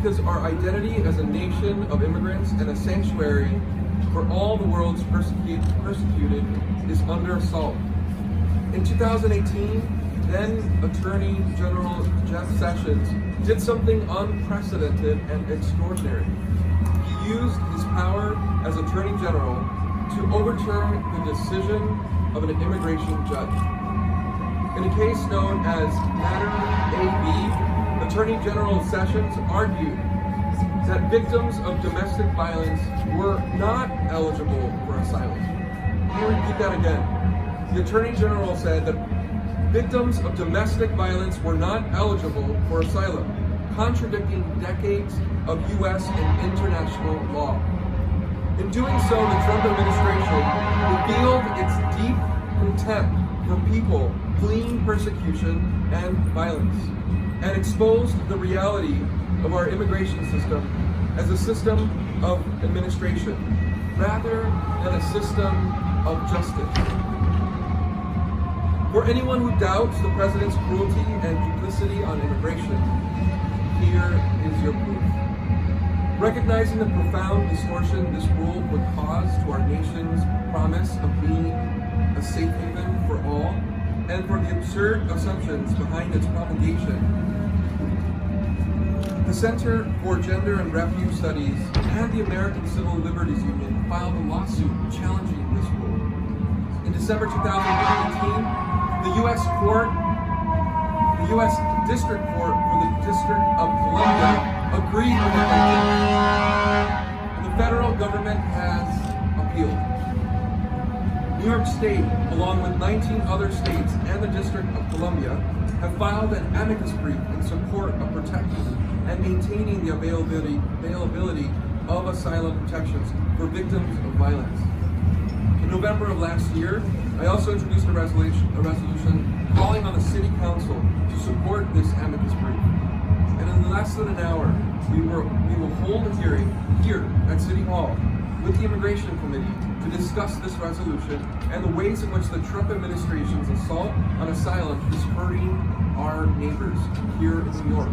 because our identity as a nation of immigrants and a sanctuary for all the world's persecuted is under assault. In 2018, then Attorney General Jeff Sessions did something unprecedented and extraordinary. He used his power as Attorney General to overturn the decision of an immigration judge. In a case known as Matter AB, Attorney General Sessions argued that victims of domestic violence were not eligible for asylum. Let me repeat that again. The Attorney General said that victims of domestic violence were not eligible for asylum, contradicting decades of U.S. and international law. In doing so, the Trump administration revealed its deep contempt for people fleeing persecution and violence, and exposed the reality of our immigration system as a system of administration rather than a system of justice. For anyone who doubts the president's cruelty and duplicity on immigration, here is your proof. Recognizing the profound distortion this rule would cause to our nation's promise of being a safe haven for all, and for the absurd assumptions behind its promulgation, the Center for Gender and Refugee Studies and the American Civil Liberties Union filed a lawsuit challenging this rule. In December 2018, the U.S. District Court for the District of Columbia agreed with the plaintiff, and the federal government has appealed. New York State, along with 19 other states and the District of Columbia, have filed an amicus brief in support of protecting and maintaining the availability of asylum protections for victims of violence. In November of last year, I also introduced a resolution calling on the City Council to support this amicus brief. And in less than an hour, we will hold a hearing here at City Hall with the Immigration Committee to discuss this resolution and the ways in which the Trump administration's assault on asylum is hurting our neighbors here in New York.